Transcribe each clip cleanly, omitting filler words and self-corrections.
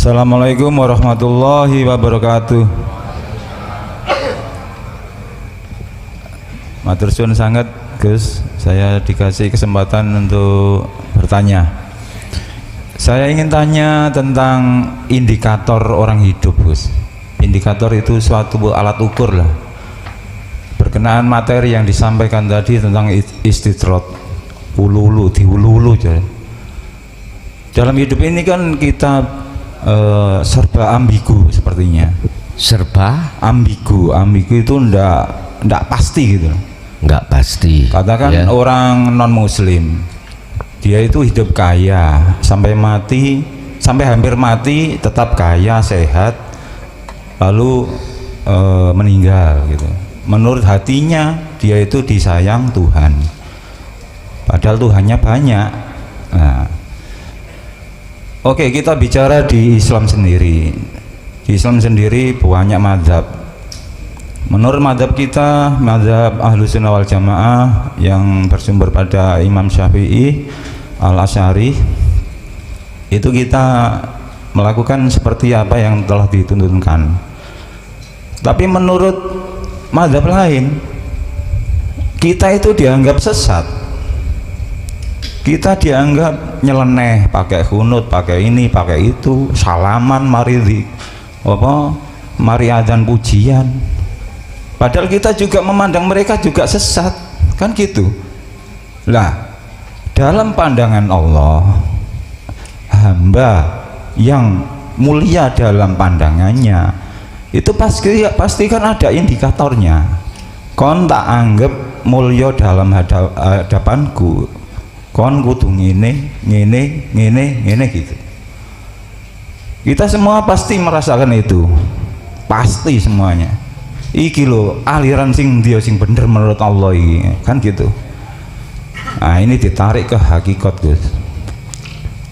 Assalamualaikum warahmatullahi wabarakatuh. Matur suwun sangat Gus, saya dikasih kesempatan untuk bertanya. Saya ingin tanya tentang indikator orang hidup Gus. Indikator itu suatu alat ukur lah. Berkenaan materi yang disampaikan tadi tentang istidrot, ulu-ulu, diulu-ulu. Dalam hidup ini kan kita serba ambigu sepertinya. Serba ambigu itu ndak pasti gitu. Nggak pasti. Katakan ya, orang non muslim dia itu hidup kaya sampai mati, sampai hampir mati tetap kaya sehat, lalu meninggal gitu. Menurut hatinya dia itu disayang Tuhan, padahal Tuhannya banyak. Nah, oke, kita bicara di Islam sendiri. Di Islam sendiri banyak mazhab. Menurut mazhab kita, mazhab Ahlus Sunnah wal Jamaah yang bersumber pada Imam Syafi'i Al-Asy'ari, itu kita melakukan seperti apa yang telah dituntunkan. Tapi menurut mazhab lain, kita itu dianggap sesat. Kita dianggap nyeleneh, pakai kunut, pakai ini, pakai itu, salaman, mari adzan pujian. Padahal kita juga memandang mereka juga sesat, kan gitu. Lah, dalam pandangan Allah, hamba yang mulia dalam pandangannya itu pasti kan ada indikatornya. Kon tak anggap mulia dalam hadapanku, kon kudu ngene gitu. Kita semua pasti merasakan itu, pasti semuanya. Iki lo aliran sing dia sing bener menurut Allah ini, kan gitu. Nah, ini ditarik ke hakikat Gus.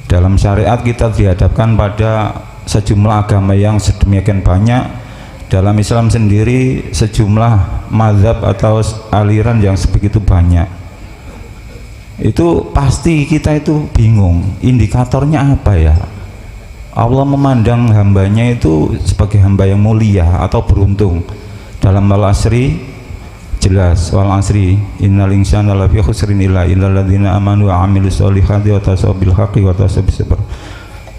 Dalam syariat kita dihadapkan pada sejumlah agama yang sedemikian banyak. Dalam Islam sendiri sejumlah mazhab atau aliran yang sebegitu banyak. Itu pasti kita itu bingung, indikatornya apa ya? Allah memandang hambanya itu sebagai hamba yang mulia atau beruntung. Dalam Al-Asri jelas, wal asri innal insana lafi khusrin illa alladzina amanu wa amilus solihati wa tasaw bil haqqi wa tasaw bis sabr.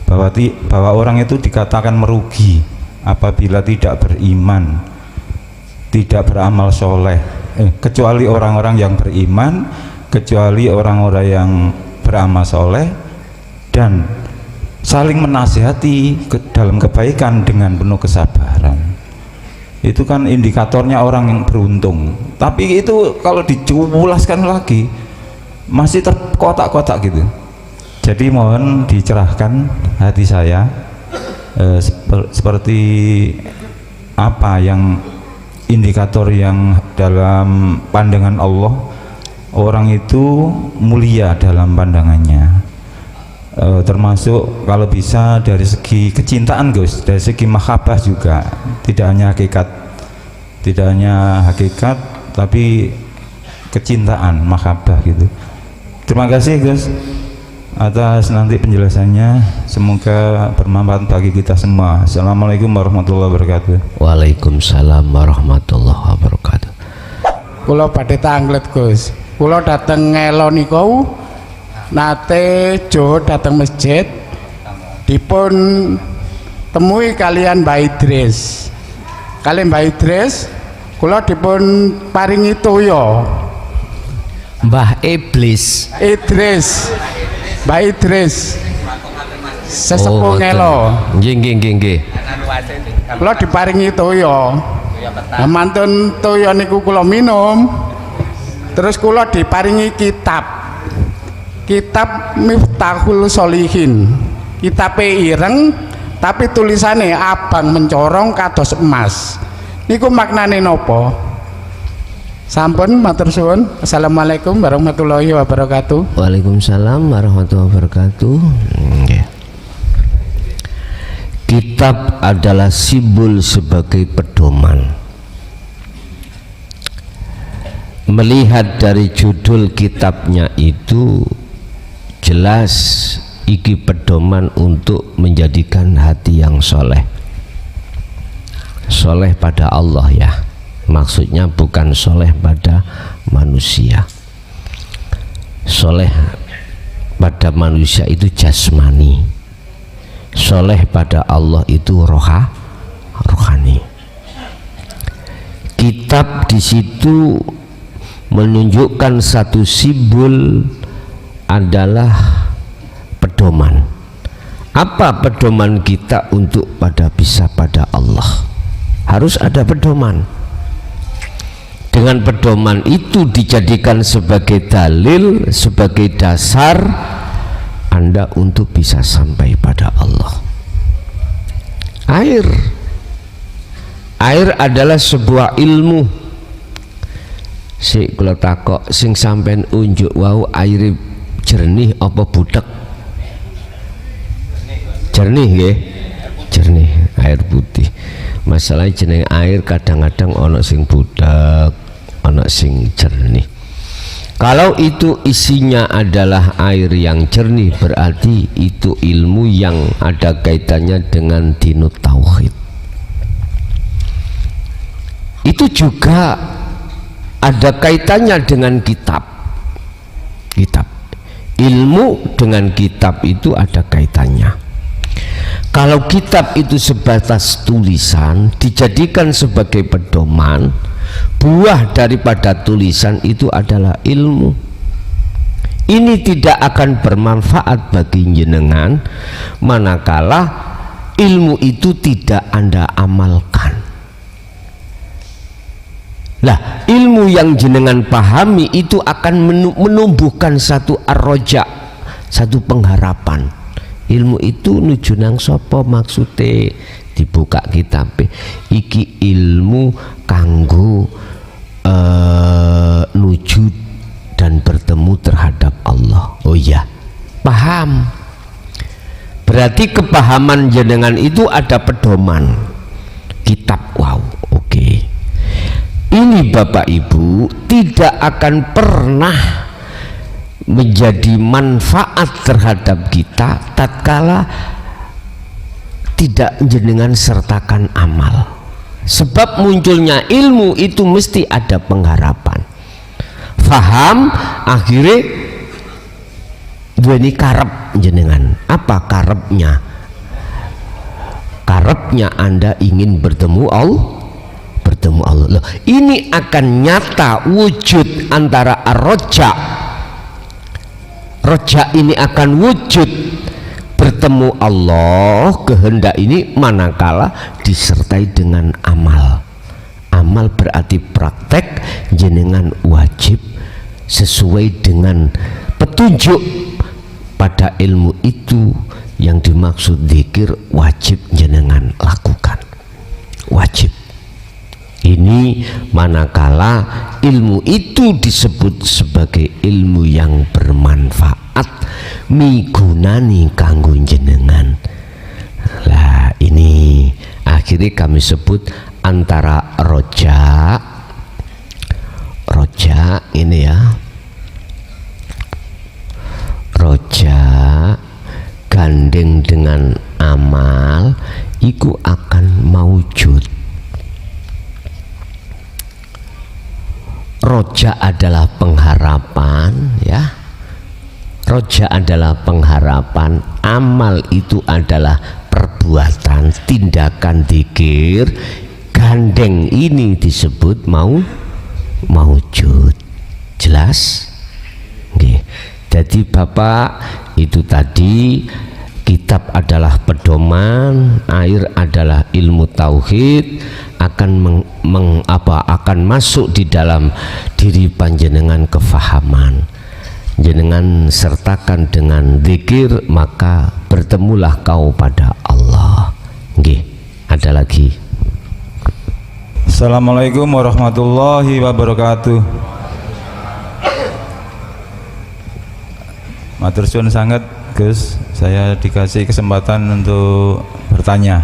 Bahwa orang itu dikatakan merugi apabila tidak beriman, tidak beramal soleh, kecuali orang-orang yang beriman, kecuali orang-orang yang beramal soleh dan saling menasihati dalam kebaikan dengan penuh kesabaran. Itu kan indikatornya orang yang beruntung. Tapi itu kalau diculaskan lagi masih terkotak-kotak gitu. Jadi mohon dicerahkan hati saya, seperti apa yang indikator yang dalam pandangan Allah orang itu mulia dalam pandangannya, termasuk kalau bisa dari segi kecintaan Gus, dari segi mahabbah juga, tidak hanya hakikat tapi kecintaan, mahabbah gitu. Terima kasih Gus atas nanti penjelasannya, semoga bermanfaat bagi kita semua. Assalamualaikum warahmatullahi wabarakatuh. Waalaikumsalam warahmatullahi wabarakatuh. Kula badhe tanglet Gus, kula dateng ngelo niku nate Johor dateng masjid dipun temui kalian Mbak Idris. Kalian Mbak Idris kula dipun paringi toya. Mbah Iblis Idris, Mbak Idris sesepuh ngelo. Nggih. Kula diparingi toya. Nah, mantun toya niku kula minum. Terus kula diparingi kitab Miftahul Sholihin. Kitabe ireng tapi tulisannya abang mencorong kados emas. Niku maknane napa? Sampun matur suwun. Assalamualaikum warahmatullahi wabarakatuh. Waalaikumsalam warahmatullahi wabarakatuh. Kitab adalah simbol sebagai pedoman. Melihat dari judul kitabnya itu jelas iki pedoman untuk menjadikan hati yang soleh. Soleh pada Allah ya, maksudnya bukan soleh pada manusia. Soleh pada manusia itu jasmani, soleh pada Allah itu rohani. Kitab di situ menunjukkan satu simbol adalah pedoman. Apa pedoman kita untuk bisa pada Allah? Harus ada pedoman. Dengan pedoman itu dijadikan sebagai dalil, sebagai dasar Anda untuk bisa sampai pada Allah. Air adalah sebuah ilmu. Si kula takok sing sampean unjuk wau air jernih apa butek? Jernih nggih. Jernih, air putih. Masalahnya jeneng air kadang-kadang ono sing budak, ono sing jernih. Kalau itu isinya adalah air yang jernih, berarti itu ilmu yang ada kaitannya dengan dinut tauhid. Itu juga ada kaitannya dengan kitab. Ilmu dengan kitab itu ada kaitannya. Kalau kitab itu sebatas tulisan, dijadikan sebagai pedoman, buah daripada tulisan itu adalah ilmu. Ini tidak akan bermanfaat bagi jenengan manakala ilmu itu tidak Anda amalkan. Lah, ilmu yang jenengan pahami itu akan menumbuhkan satu arroja, satu pengharapan. Ilmu itu nuju nang sapa maksude, dibuka kitab iki ilmu kanggo nuju dan bertemu terhadap Allah. Oh iya, paham. Berarti kepahaman jenengan itu ada pedoman kitab. Wow, oke. Ini Bapak Ibu tidak akan pernah menjadi manfaat terhadap kita tatkala tidak jenengan sertakan amal. Sebab munculnya ilmu itu mesti ada pengharapan. Faham, akhirnya duweni karep jenengan. Apa karepnya? Karepnya Anda ingin bertemu Allah. Loh, ini akan nyata wujud antara ar-roja. Roja ini akan wujud bertemu Allah, kehendak ini manakala disertai dengan amal. Amal berarti praktek, jenengan wajib sesuai dengan petunjuk pada ilmu itu yang dimaksud zikir, wajib jenengan lakukan. Wajib. Ini manakala ilmu itu disebut sebagai ilmu yang bermanfaat, migunani kanggo jenengan. Lah ini akhirnya kami sebut antara roja ini ya, roja gandeng dengan amal iku akan maujud. Roja adalah pengharapan ya. Roja adalah pengharapan, amal itu adalah perbuatan, tindakan dzikir. Gandeng ini disebut maujud. Jelas? Oke. Jadi Bapak itu tadi kitab adalah pedoman, air adalah ilmu tauhid, akan masuk di dalam diri panjenengan kefahaman. Jenengan sertakan dengan zikir, maka bertemulah kau pada Allah. Nggih, ada lagi. Assalamualaikum warahmatullahi wabarakatuh. Matur suwun sangat Gus, saya dikasih kesempatan untuk bertanya.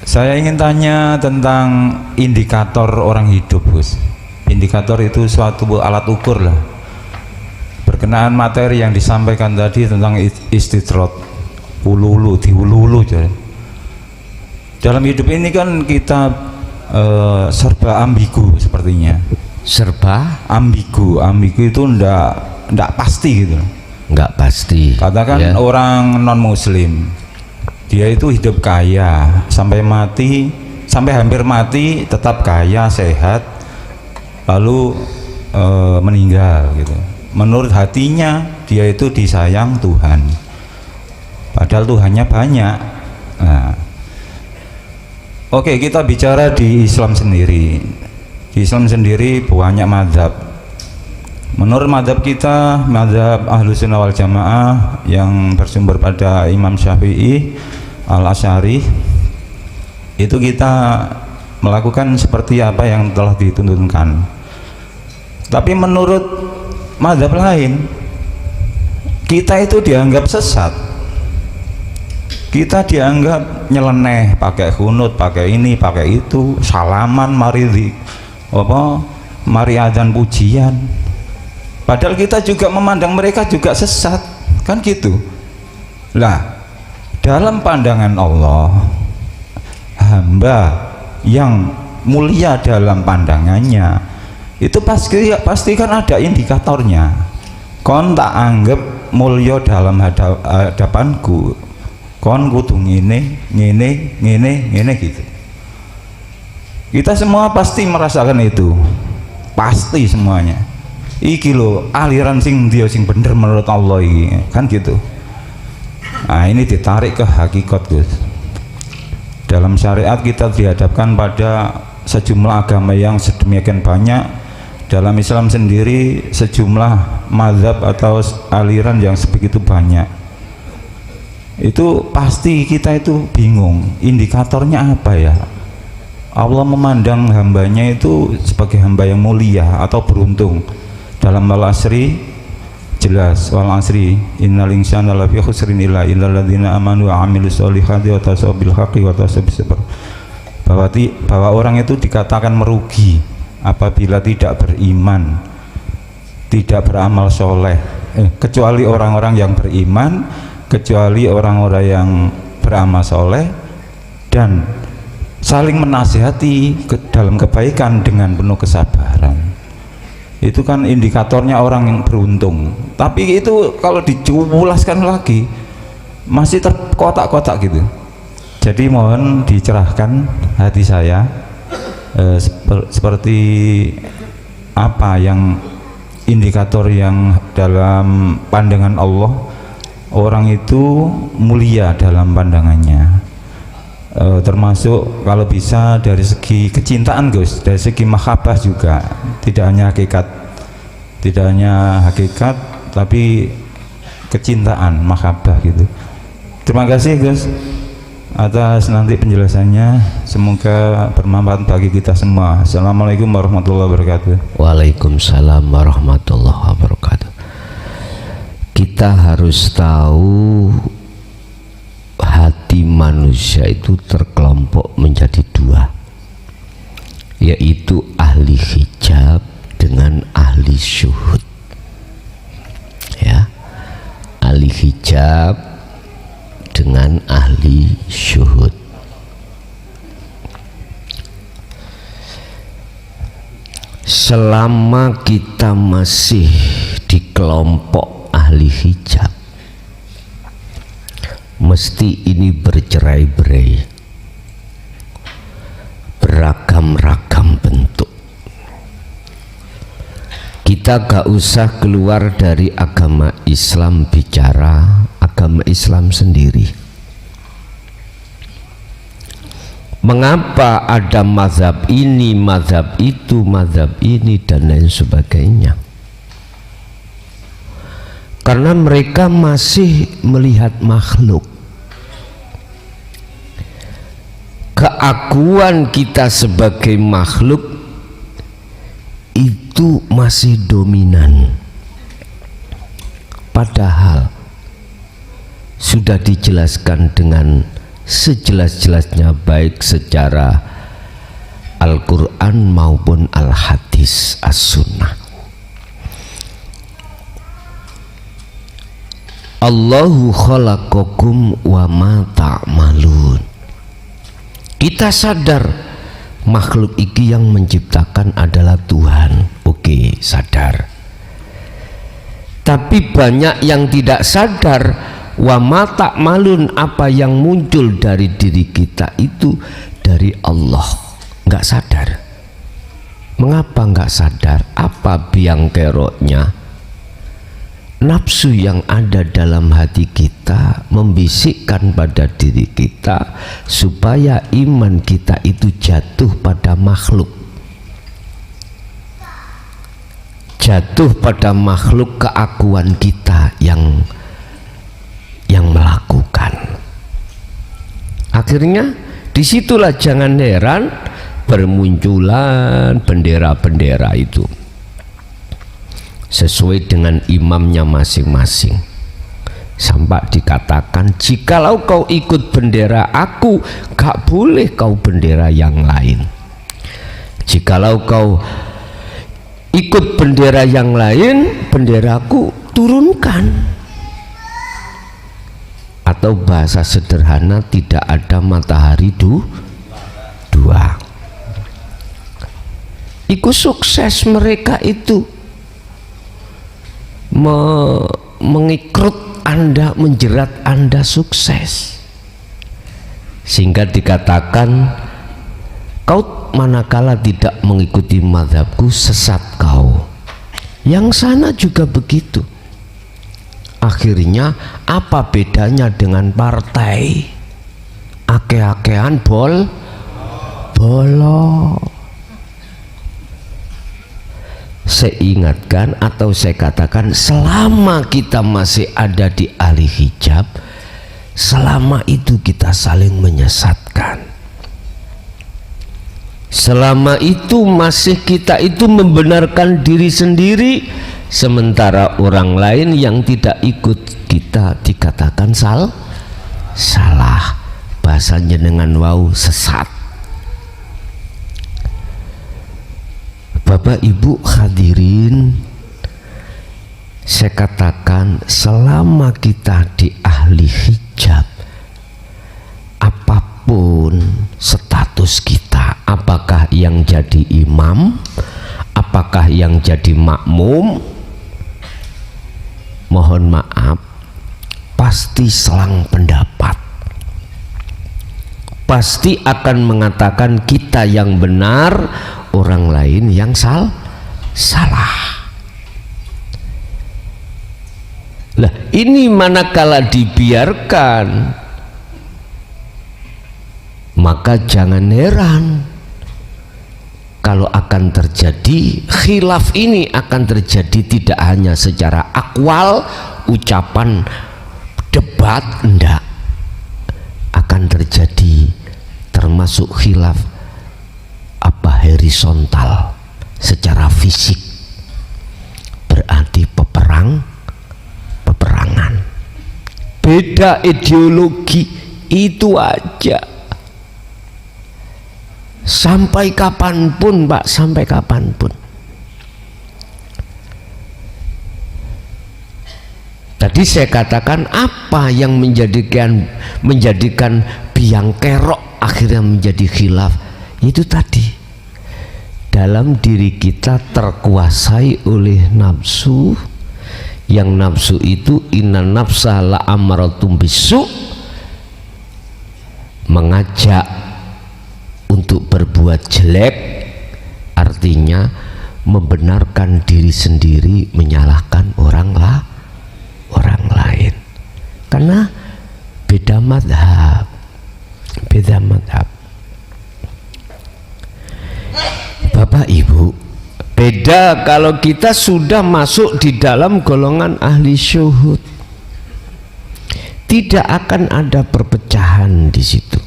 Saya ingin tanya tentang indikator orang hidup, Gus. Indikator itu suatu alat ukur lah. berkenaan materi yang disampaikan tadi tentang istidrat, ulu-ulu, diulu-ulu. Dalam hidup ini kan kita serba ambigu sepertinya. Serba Ambigu itu ndak pasti gitu. nggak pasti. Katakan ya. orang non muslim, dia itu hidup kaya sampai mati, sampai hampir mati tetap kaya, sehat, lalu meninggal gitu. Menurut hatinya dia itu disayang Tuhan, padahal Tuhannya banyak. Nah, oke, kita bicara di Islam sendiri. Di Islam sendiri banyak mazhab. Menurut mazhab kita, mazhab Ahlus Sunnah wal Jamaah yang bersumber pada Imam Syafi'i Al-Asy'ari, itu kita melakukan seperti apa yang telah dituntunkan. Tapi menurut mazhab lain, kita itu dianggap sesat. Kita dianggap nyeleneh, pakai kunut, pakai ini, pakai itu, salaman, mari mari adzan pujian. Padahal kita juga memandang mereka juga sesat, kan gitu. Lah, dalam pandangan Allah, hamba yang mulia dalam pandangannya itu pasti kan ada indikatornya. Kon tak anggap mulia dalam hadapanku, kon kudu ngene gitu. Kita semua pasti merasakan itu, pasti semuanya. Iki lo aliran sing dia sing bener menurut Allah ini, kan gitu. Nah, ini ditarik ke hakikat, Gus. Dalam syariat kita dihadapkan pada sejumlah agama yang sedemikian banyak. Dalam Islam sendiri sejumlah mazhab atau aliran yang sebegitu banyak. Itu pasti kita itu bingung, indikatornya apa ya? Allah memandang hambanya itu sebagai hamba yang mulia atau beruntung. Dalam Al-Asri jelas, wal asri innal insana lafi khusrin illa alladzina amanu wa amilus solihati wa tasaw bil haqqi wa tasaw bis sabr. Bahwa orang itu dikatakan merugi apabila tidak beriman, tidak beramal soleh, kecuali orang-orang yang beriman, kecuali orang-orang yang beramal soleh dan saling menasihati dalam kebaikan dengan penuh kesabaran. Itu kan indikatornya orang yang beruntung. Tapi itu kalau diculaskan lagi masih terkotak-kotak gitu. Jadi mohon dicerahkan hati saya, seperti apa yang indikator yang dalam pandangan Allah orang itu mulia dalam pandangannya. Termasuk kalau bisa dari segi kecintaan, Gus, dari segi mahabbah juga, tidak hanya hakikat tapi kecintaan, mahabbah gitu. Terima kasih, Gus, atas nanti penjelasannya, semoga bermanfaat bagi kita semua. Assalamualaikum warahmatullahi wabarakatuh. Waalaikumsalam warahmatullahi wabarakatuh. Kita harus tahu hati manusia itu terkelompok menjadi dua, yaitu ahli hijab dengan ahli syuhud. Ya, ahli hijab dengan ahli syuhud. Selama kita masih di kelompok ahli hijab, mesti ini bercerai-berai, beragam-ragam bentuk. Kita gak usah keluar dari agama Islam, bicara agama Islam sendiri. Mengapa ada mazhab ini, mazhab itu, mazhab ini dan lain sebagainya? Karena mereka masih melihat makhluk. Keakuan kita sebagai makhluk itu masih dominan, padahal sudah dijelaskan dengan sejelas-jelasnya baik secara Al-Quran maupun Al-Hadis As-Sunnah. Allahu khalaqakum wa ma ta'malun. Kita sadar makhluk iki yang menciptakan adalah Tuhan. Oke, sadar. Tapi banyak yang tidak sadar, wa ma ta'malun, apa yang muncul dari diri kita itu dari Allah. Enggak sadar. Mengapa enggak sadar? Apa biang keroknya? Nafsu yang ada dalam hati kita membisikkan pada diri kita supaya iman kita itu jatuh pada makhluk, jatuh pada makhluk keakuan kita yang melakukan. Akhirnya disitulah jangan heran bermunculan bendera-bendera itu sesuai dengan imamnya masing-masing, sampai dikatakan jikalau kau ikut bendera aku, gak boleh kau bendera yang lain. Jikalau kau ikut bendera yang lain, benderaku turunkan. Atau bahasa sederhana, tidak ada matahari dua. Iku sukses mereka itu mengikrut Anda, menjerat Anda sukses, sehingga dikatakan kau manakala tidak mengikuti mazhabku sesat kau. Yang sana juga begitu. Akhirnya apa bedanya dengan partai? Ake-akean bolong. Saya ingatkan atau saya katakan, selama kita masih ada di ahli hijab, selama itu kita saling menyesatkan. Selama itu masih kita itu membenarkan diri sendiri, sementara orang lain yang tidak ikut kita dikatakan salah. Bahasanya dengan wau sesat. Bapak Ibu hadirin, saya katakan selama kita di ahli hijab, apapun status kita, apakah yang jadi imam, apakah yang jadi makmum, mohon maaf, pasti selang pendapat, pasti akan mengatakan kita yang benar, orang lain yang salah. Lah ini manakala dibiarkan, maka jangan heran kalau akan terjadi khilaf. Ini akan terjadi tidak hanya secara akwal, ucapan, debat, enggak, akan terjadi termasuk khilaf horizontal secara fisik, berarti peperangan. Beda ideologi itu aja. Sampai kapanpun Pak, sampai kapanpun. Tadi saya katakan apa yang menjadikan biang kerok akhirnya menjadi khilaf, itu tadi dalam diri kita terkuasai oleh nafsu, yang nafsu itu inna nafsa la amaratum bisu, mengajak untuk berbuat jelek, artinya membenarkan diri sendiri, menyalahkan orang lain, karena beda madhab. Bapak Ibu, beda kalau kita sudah masuk di dalam golongan ahli syuhud, tidak akan ada perpecahan di situ.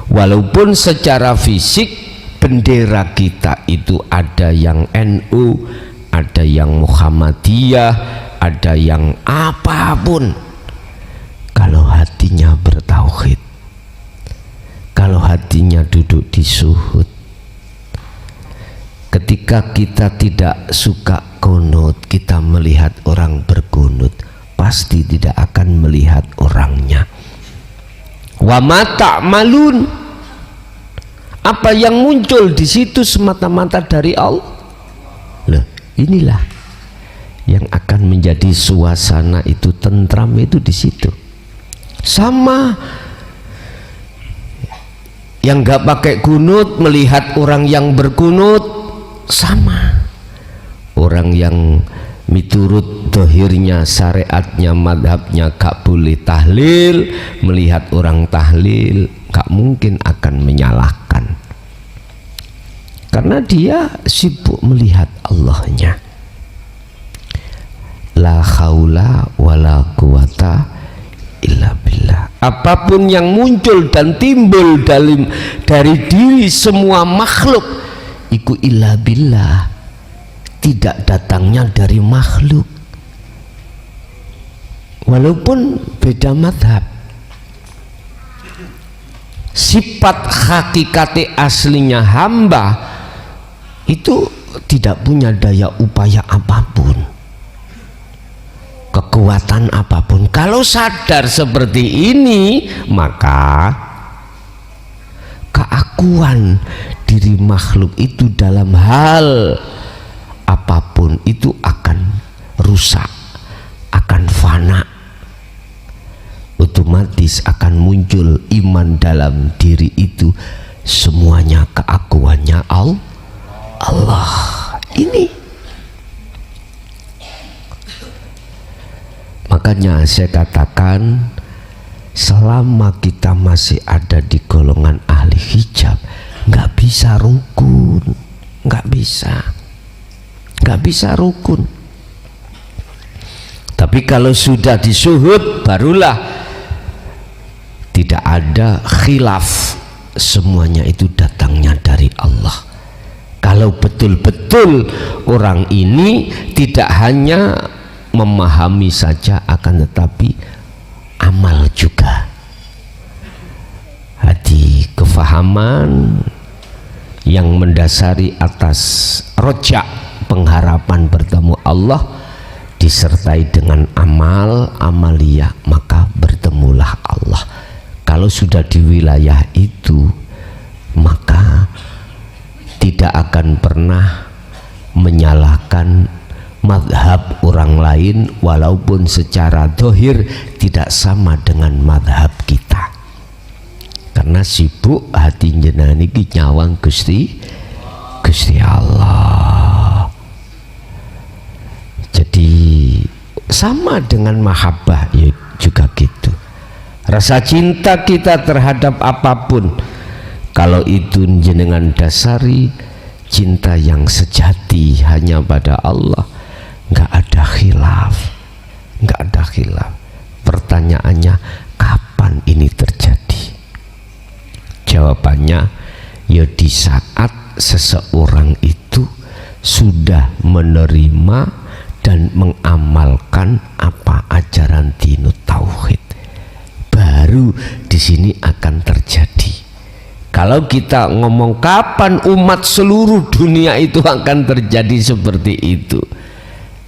Walaupun secara fisik bendera kita itu ada yang NU, ada yang Muhammadiyah, ada yang apapun, kalau hatinya bertauhid, kalau hatinya duduk di syuhud, ketika kita tidak suka kunut, kita melihat orang berkunut, pasti tidak akan melihat orangnya. Wa ma ta'malun, apa yang muncul di situ semata-mata dari Allah. Loh, inilah yang akan menjadi suasana itu tentram itu di situ. Sama yang nggak pakai kunut melihat orang yang berkunut, sama orang yang miturut dohirnya, syariatnya, madhabnya gak boleh tahlil, melihat orang tahlil gak mungkin akan menyalahkan, karena dia sibuk melihat Allahnya. La haula wala quwata illa billah. Apapun yang muncul dan timbul dari diri semua makhluk iku illa billah, tidak datangnya dari makhluk, walaupun beda madhab. Sifat hakikati aslinya hamba itu tidak punya daya upaya apapun, kekuatan apapun. Kalau sadar seperti ini, maka keakuan diri makhluk itu dalam hal apapun itu akan rusak, akan fana, otomatis akan muncul iman dalam diri itu, semuanya keakuannya Allah. Ini makanya saya katakan, selama kita masih ada di golongan ahli hijab, nggak bisa rukun, nggak bisa rukun. Tapi kalau sudah disuhud, barulah tidak ada khilaf, semuanya itu datangnya dari Allah. Kalau betul-betul orang ini tidak hanya memahami saja, akan tetapi amal juga, hati kefahaman yang mendasari atas rojak pengharapan bertemu Allah disertai dengan amal amaliyah, maka bertemulah Allah. Kalau sudah di wilayah itu, maka tidak akan pernah menyalahkan madhab orang lain, walaupun secara dohir tidak sama dengan madhab kita, karena sibuk hati jenengan iki nyawang Gusti Allah. Jadi sama dengan mahabbah ya juga gitu. Rasa cinta kita terhadap apapun, kalau itu jenengan dasari cinta yang sejati hanya pada Allah, nggak ada khilaf. Pertanyaannya, kapan ini terjadi? Jawabannya ya di saat seseorang itu sudah menerima dan mengamalkan apa ajaran dinut tauhid, baru di sini akan terjadi. Kalau kita ngomong kapan umat seluruh dunia itu akan terjadi seperti itu,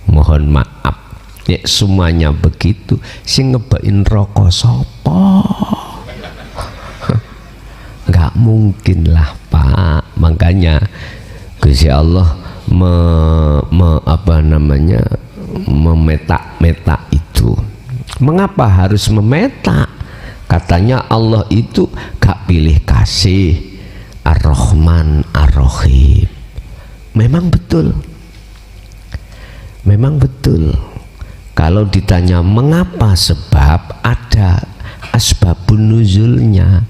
mohon maaf ya, semuanya begitu. Sing ngebain rokok sopo? Nggak mungkin lah Pak. Makanya Gusti Allah memeta-meta itu. Mengapa harus memeta? Katanya Allah itu gak pilih kasih, Ar-Rahman Ar-Rahim. Memang betul. Kalau ditanya mengapa, sebab ada asbabun nuzulnya.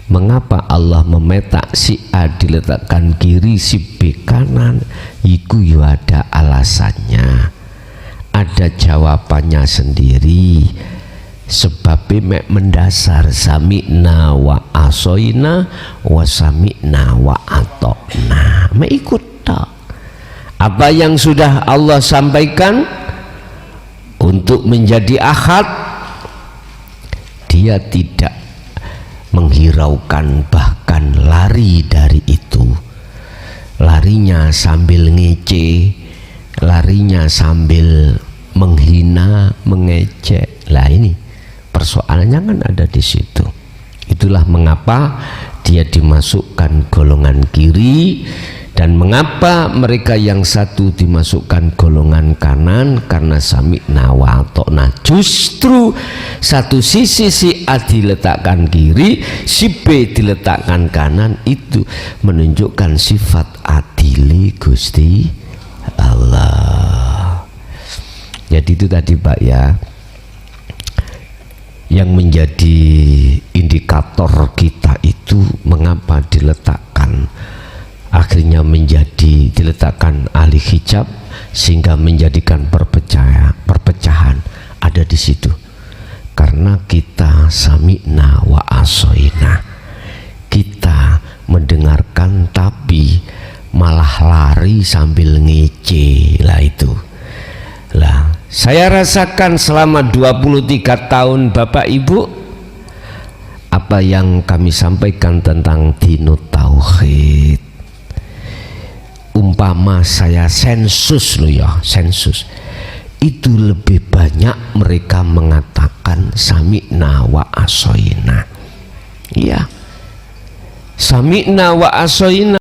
Mengapa Allah memeta si A diletakkan kiri, si B kanan? Iku ya ada alasannya, ada jawabannya sendiri. Sebabnya mek mendasar, sami'na wa asoina wa sami'na wa atokna, mengikut tak apa yang sudah Allah sampaikan untuk menjadi ahad. Dia tidak menghiraukan, bahkan lari dari itu. Larinya sambil ngece, larinya sambil menghina, mengejek. Lah ini persoalannya kan ada di situ. Itulah mengapa dia dimasukkan golongan kiri, dan mengapa mereka yang satu dimasukkan golongan kanan, karena sami'na wa ata'na. Justru satu sisi si A diletakkan kiri, si B diletakkan kanan, itu menunjukkan sifat adili Gusti Allah. Jadi itu tadi Pak ya, yang menjadi indikator kita itu mengapa diletakkan, akhirnya menjadi diletakkan ahli hijab, sehingga menjadikan perpecahan ada di situ. Karena kita sami'na wa asoina, kita mendengarkan tapi malah lari sambil ngece. Lah itu lah, saya rasakan selama 23 tahun Bapak Ibu, apa yang kami sampaikan tentang dinut tauhid, umpama saya sensus loh ya, sensus itu lebih banyak mereka mengatakan sami'na wa asoina. Iya, sami'na wa asoina.